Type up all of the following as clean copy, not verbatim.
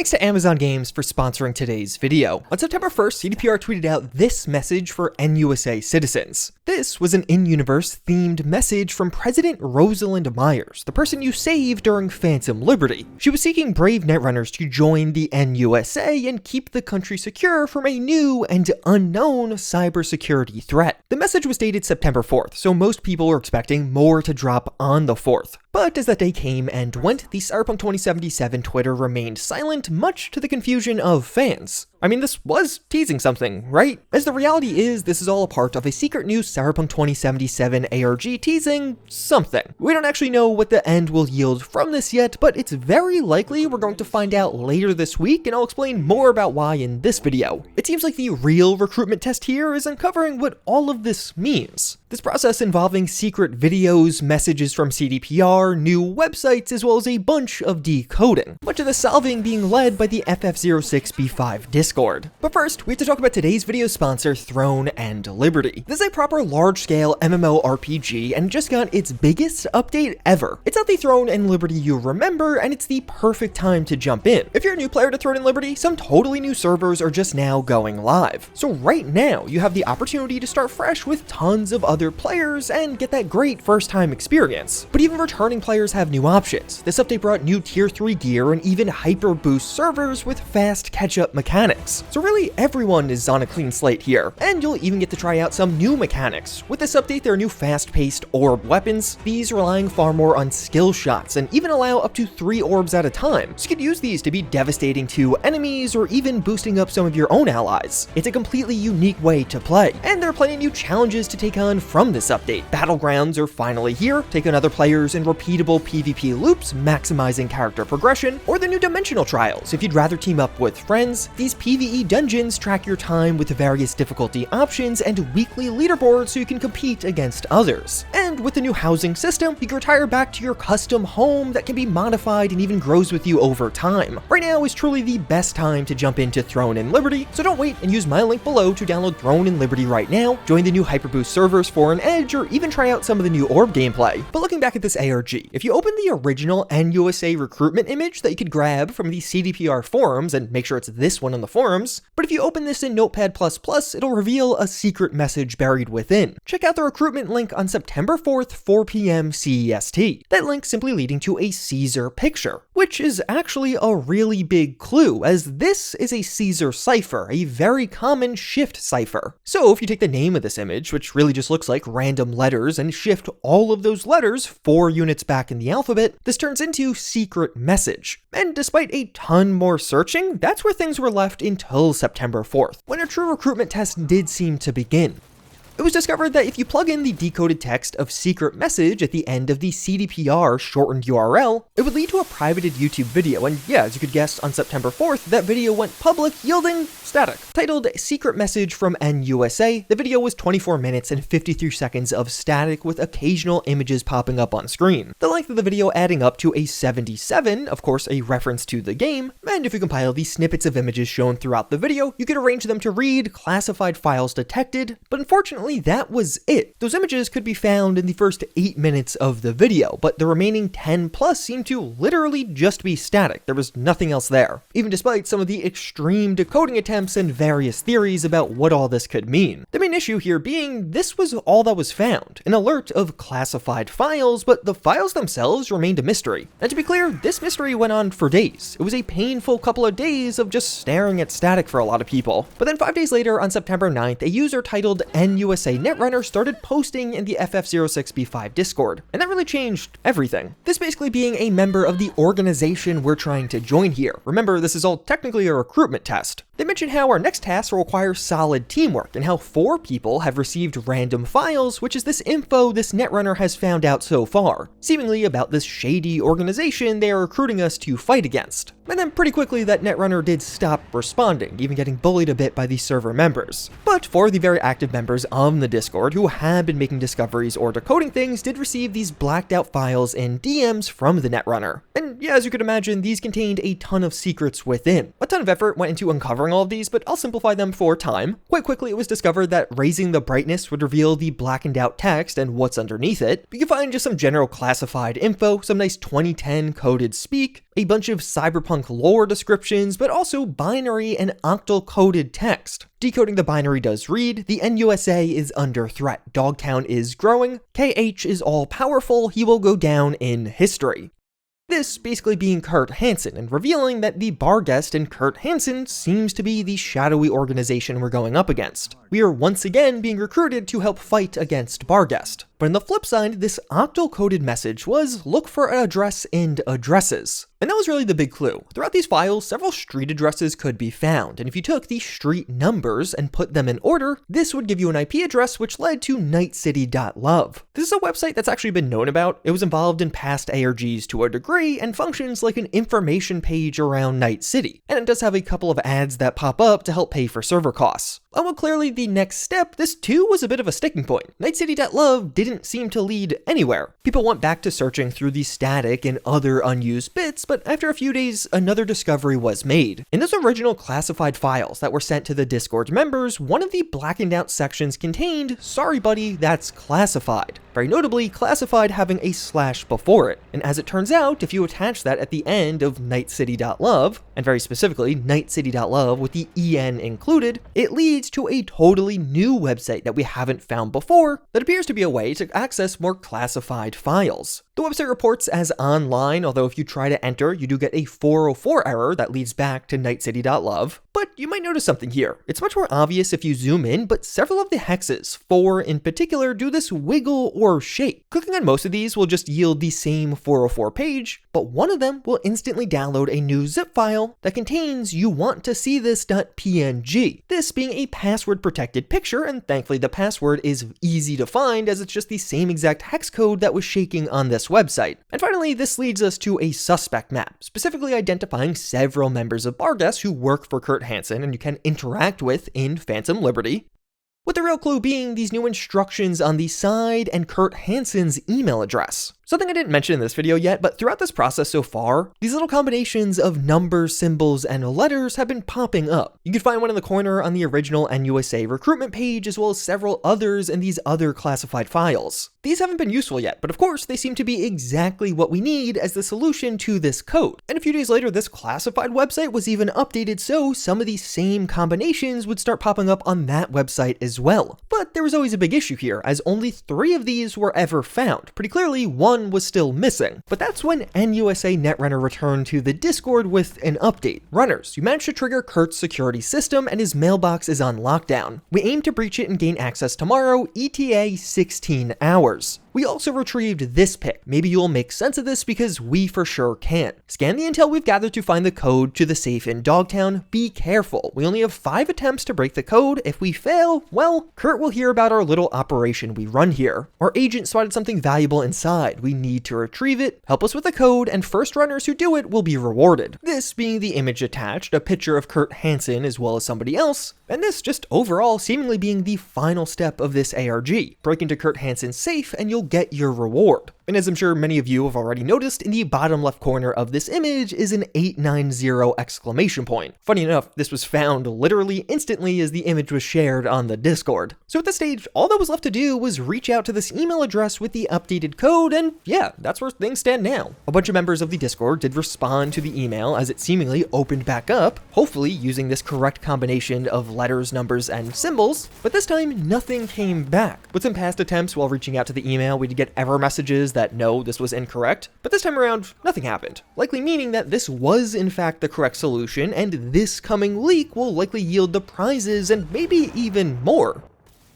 thanks to Amazon Games for sponsoring today's video. On September 1st, CDPR tweeted out this message for NUSA citizens. This was an in-universe themed message from President Rosalind Myers, the person you saved during Phantom Liberty. She was seeking brave netrunners to join the NUSA and keep the country secure from a new and unknown cybersecurity threat. The message was dated September 4th, so most people were expecting more to drop on the 4th. But as that day came and went, the Cyberpunk 2077 Twitter remained silent, much to the confusion of fans. I mean, this was teasing something, right? As the reality is, this is all a part of a secret new Cyberpunk 2077 ARG teasing something. We don't actually know what the end will yield from this yet, but it's very likely we're going to find out later this week, and I'll explain more about why in this video. It seems like the real recruitment test here is uncovering what all of this means. This process involving secret videos, messages from CDPR, new websites, as well as a bunch of decoding. Much of the solving being led by the FF06B5 Discord. But first, we have to talk about today's video sponsor, Throne and Liberty. This is a proper large-scale MMORPG and just got its biggest update ever. It's not the Throne and Liberty you remember, and it's the perfect time to jump in. If you're a new player to Throne and Liberty, some totally new servers are just now going live. So right now, you have the opportunity to start fresh with tons of other players and get that great first-time experience. But even returning players have new options. This update brought new tier 3 gear and even hyper boost servers with fast catch-up mechanics. So really everyone is on a clean slate here, and you'll even get to try out some new mechanics. With this update, there are new fast-paced orb weapons, these relying far more on skill shots and even allow up to 3 orbs at a time. So you could use these to be devastating to enemies or even boosting up some of your own allies. It's a completely unique way to play, and there are plenty of new challenges to take on from this update. Battlegrounds are finally here, take on other players in repeatable PvP loops, maximizing character progression, or the new dimensional trials. If you'd rather team up with friends, these PvE dungeons track your time with various difficulty options and weekly leaderboards so you can compete against others. And with the new housing system, you can retire back to your custom home that can be modified and even grows with you over time. Right now is truly the best time to jump into Throne and Liberty, so don't wait and use my link below to download Throne and Liberty right now, join the new Hyperboost servers for an edge, or even try out some of the new orb gameplay. But looking back at this ARG, if you open the original NUSA recruitment image that you could grab from the CDPR forums, and make sure it's this one on the forums, but if you open this in Notepad++, it'll reveal a secret message buried within. Check out the recruitment link on September 4th, 4 p.m. CEST. That link simply leading to a Caesar picture, which is actually a really big clue, as this is a Caesar cipher, a very common shift cipher. So if you take the name of this image, which really just looks like random letters, and shift all of those letters 4 units back in the alphabet, this turns into secret message. And despite a ton more searching, that's where things were left until September 4th, when a true recruitment test did seem to begin. It was discovered that if you plug in the decoded text of secret message at the end of the CDPR shortened URL, it would lead to a privated YouTube video, and yeah, as you could guess, on September 4th, that video went public, yielding static. Titled Secret Message from NUSA, the video was 24 minutes and 53 seconds of static with occasional images popping up on screen. The length of the video adding up to a 77, of course a reference to the game, and if you compile the snippets of images shown throughout the video, you could arrange them to read classified files detected, but unfortunately that was it. Those images could be found in the first 8 minutes of the video, but the remaining 10 plus seemed to literally just be static. There was nothing else there, even despite some of the extreme decoding attempts and various theories about what all this could mean. The main issue here being this was all that was found, an alert of classified files, but the files themselves remained a mystery. And to be clear, this mystery went on for days. It was a painful couple of days of just staring at static for a lot of people. But then 5 days later, on September 9th, a user titled NUSA Netrunner started posting in the FF06B5 Discord, and that really changed everything. This basically being a member of the organization we're trying to join here. Remember, this is all technically a recruitment test. They mentioned how our next task will require solid teamwork, and how 4 people have received random files, which is this info this Netrunner has found out so far, seemingly about this shady organization they are recruiting us to fight against. And then pretty quickly that Netrunner did stop responding, even getting bullied a bit by the server members. But 4 of the very active members on the Discord who had been making discoveries or decoding things did receive these blacked out files in DMs from the Netrunner. And yeah, as you could imagine, these contained a ton of secrets within. A ton of effort went into uncovering all of these, but I'll simplify them for time. Quite quickly, it was discovered that raising the brightness would reveal the blackened out text and what's underneath it. You can find just some general classified info, some nice 2010 coded speak, a bunch of Cyberpunk lore descriptions, but also binary and octal coded text. Decoding the binary does read, the NUSA is under threat, dog count is growing, KH is all powerful, he will go down in history. This basically being Kurt Hansen, and revealing that the Barguest and Kurt Hansen seems to be the shadowy organization we're going up against. We are once again being recruited to help fight against Barguest. But on the flip side, this octal coded message was look for an address and addresses. And that was really the big clue. Throughout these files, several street addresses could be found, and if you took the street numbers and put them in order, this would give you an IP address which led to nightcity.love. This is a website that's actually been known about. It was involved in past ARGs to a degree and functions like an information page around Night City. And it does have a couple of ads that pop up to help pay for server costs. Well, clearly the next step, this too was a bit of a sticking point. Nightcity.love didn't seem to lead anywhere. People went back to searching through the static and other unused bits, but after a few days, another discovery was made. In those original classified files that were sent to the Discord members, one of the blackened out sections contained, sorry buddy, that's classified. Very notably, classified having a slash before it. And as it turns out, if you attach that at the end of nightcity.love, and very specifically nightcity.love with the EN included, it leads to a totally new website that we haven't found before that appears to be a way to access more classified files. The website reports as online, although if you try to enter, you do get a 404 error that leads back to nightcity.love. But you might notice something here. It's much more obvious if you zoom in, but several of the hexes, 4 in particular, do this wiggle or shake. Clicking on most of these will just yield the same 404 page, but one of them will instantly download a new zip file that contains you want to see this.png. This being a password protected picture, and thankfully the password is easy to find as it's just the same exact hex code that was shaking on this website. And finally, this leads us to a suspect map, specifically identifying several members of Barguest who work for Kurt Hansen and you can interact with in Phantom Liberty, with the real clue being these new instructions on the side and Kurt Hansen's email address. Something I didn't mention in this video yet, but throughout this process so far, these little combinations of numbers, symbols, and letters have been popping up. You can find one in the corner on the original NUSA recruitment page, as well as several others in these other classified files. These haven't been useful yet, but of course they seem to be exactly what we need as the solution to this code. And a few days later, this classified website was even updated so some of these same combinations would start popping up on that website as well. But there was always a big issue here, as only 3 of these were ever found. Pretty clearly, one was still missing. But that's when NUSA Netrunner returned to the Discord with an update. Runners, you managed to trigger Kurt's security system and his mailbox is on lockdown. We aim to breach it and gain access tomorrow, ETA 16 hours. We also retrieved this pic. Maybe you'll make sense of this because we for sure can't. Scan the intel we've gathered to find the code to the safe in Dogtown. Be careful. We only have 5 attempts to break the code. If we fail, well, Kurt will hear about our little operation we run here. Our agent spotted something valuable inside. We need to retrieve it. Help us with the code, and first runners who do it will be rewarded. This being the image attached, a picture of Kurt Hansen as well as somebody else, and this just overall seemingly being the final step of this ARG. Break into Kurt Hansen's safe and you'll get your reward. And as I'm sure many of you have already noticed, in the bottom left corner of this image is an 890 exclamation point. Funny enough, this was found literally instantly as the image was shared on the Discord. So at this stage, all that was left to do was reach out to this email address with the updated code, and yeah, that's where things stand now. A bunch of members of the Discord did respond to the email as it seemingly opened back up, hopefully using this correct combination of letters, numbers, and symbols, but this time nothing came back. With some past attempts while reaching out to the email, we did get error messages that no, this was incorrect, but this time around, nothing happened, likely meaning that this was in fact the correct solution, and this coming leak will likely yield the prizes and maybe even more.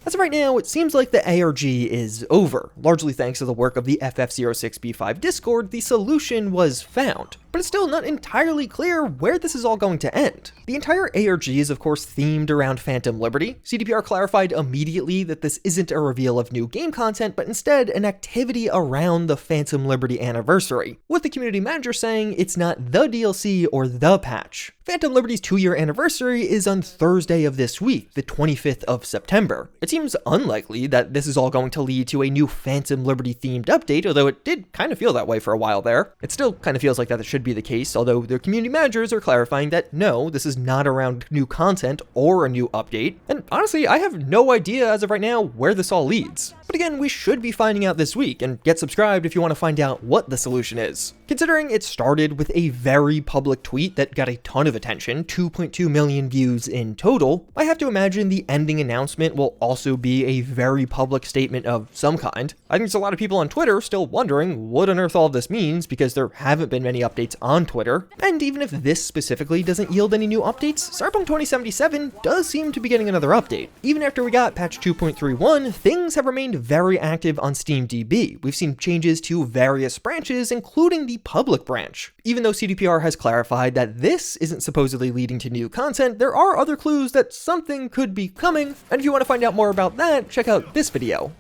As of right now, it seems like the ARG is over. Largely thanks to the work of the FF06B5 Discord, the solution was found. But it's still not entirely clear where this is all going to end. The entire ARG is of course themed around Phantom Liberty. CDPR clarified immediately that this isn't a reveal of new game content, but instead an activity around the Phantom Liberty anniversary, with the community manager saying it's not the DLC or the patch. Phantom Liberty's 2-year anniversary is on Thursday of this week, the 25th of September. It's seems unlikely that this is all going to lead to a new Phantom Liberty themed update, although it did kind of feel that way for a while there. It still kind of feels like that should be the case, although the community managers are clarifying that no, this is not around new content or a new update. And honestly, I have no idea as of right now where this all leads. But again, we should be finding out this week, and get subscribed if you want to find out what the solution is. Considering it started with a very public tweet that got a ton of attention, 2.2 million views in total, I have to imagine the ending announcement will also be a very public statement of some kind. I think there's a lot of people on Twitter still wondering what on earth all of this means because there haven't been many updates on Twitter. And even if this specifically doesn't yield any new updates, Cyberpunk 2077 does seem to be getting another update. Even after we got patch 2.31, things have remained very active on SteamDB. We've seen changes to various branches, including the public branch. Even though CDPR has clarified that this isn't supposedly leading to new content, there are other clues that something could be coming, and if you want to find out more about that, check out this video.